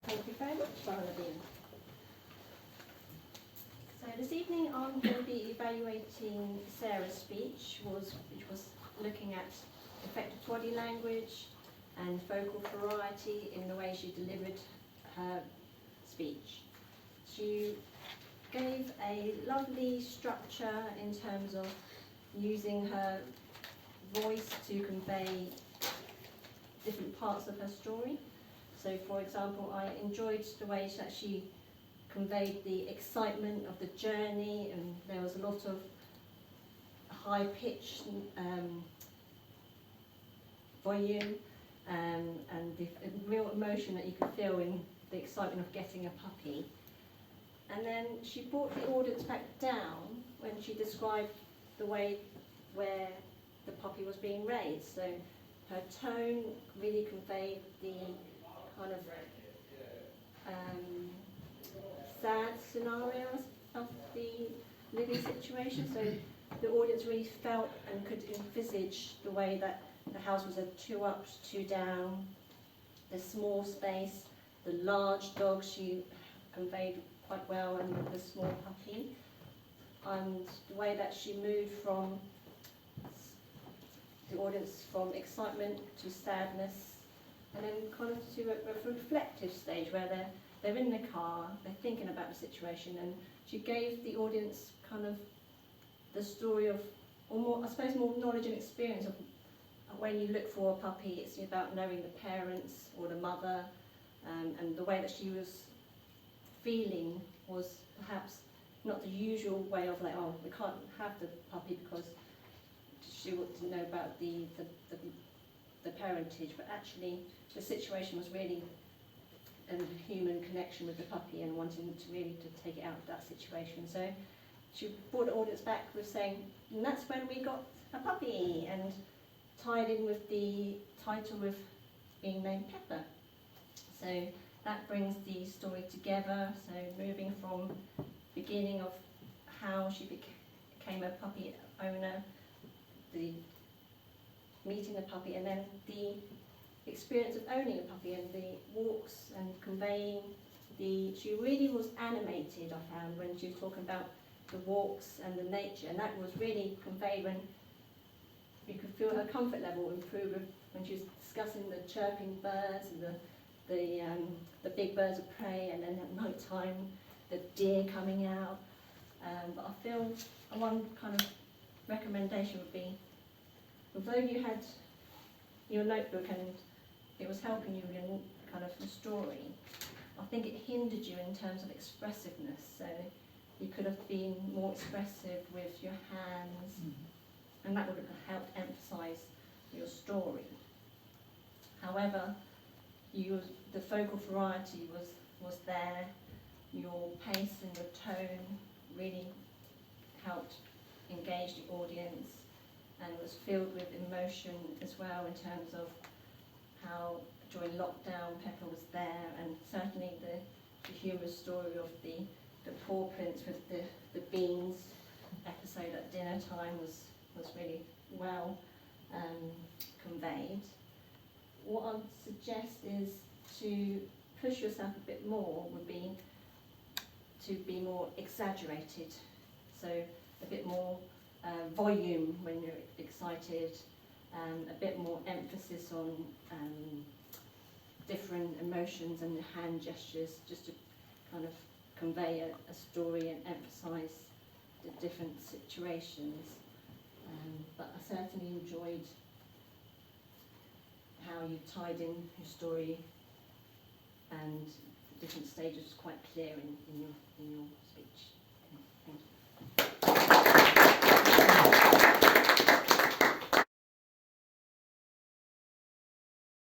Thank you very much, Barnaby. So this evening I'm going to be evaluating Sarah's speech, which was looking at effective body language and vocal variety in the way she delivered her speech. She gave a lovely structure in terms of using her voice to convey different parts of her story. So, for example, I enjoyed the way that she conveyed the excitement of the journey, and there was a lot of high-pitched volume and the real emotion that you could feel in the excitement of getting a puppy. And then she brought the audience back down when she described the way where the puppy was being raised. So her tone really conveyed the kind of sad scenarios of the living situation. So the audience really felt and could envisage the way that the house was a 2 up, 2 down, the small space, the large dog she conveyed quite well, and the small puppy, and the way that she moved from the audience from excitement to sadness, and then kind of to a reflective stage where they're in the car, they're thinking about the situation, and she gave the audience kind of the story of, or more, I suppose, more knowledge and experience of when you look for a puppy. It's about knowing the parents or the mother, and the way that she was feeling was perhaps not the usual way of like, oh, we can't have the puppy because she wanted to know about the parentage, but actually the situation was really a human connection with the puppy and wanting to really to take it out of that situation. So she brought the audience back with saying, and that's when we got a puppy, and tied in with the title of being named Pepper. So that brings the story together, so moving from beginning of how she became a puppy owner, the meeting the puppy, and then the experience of owning a puppy and the walks and conveying she really was animated, I found, when she was talking about the walks and the nature, and that was really conveyed when you could feel her comfort level improve when she was discussing the chirping birds and the big birds of prey, and then at night time the deer coming out. But I feel one kind of recommendation would be, although you had your notebook and it was helping you in kind of the story, I think it hindered you in terms of expressiveness. So you could have been more expressive with your hands, and that would have helped emphasise your story. However, the vocal variety was there, your pace and your tone really helped engage the audience, and it was filled with emotion as well in terms of how during lockdown Pepper was there, and certainly the humorous story of the poor prince with the beans episode at dinner time was really well conveyed. What I'd suggest is to push yourself a bit more would be to be more exaggerated, so a bit more volume when you're excited, a bit more emphasis on different emotions and hand gestures, just to kind of convey a story and emphasise the different situations. But I certainly enjoyed how you tied in your story, and different stages was quite clear in your speech.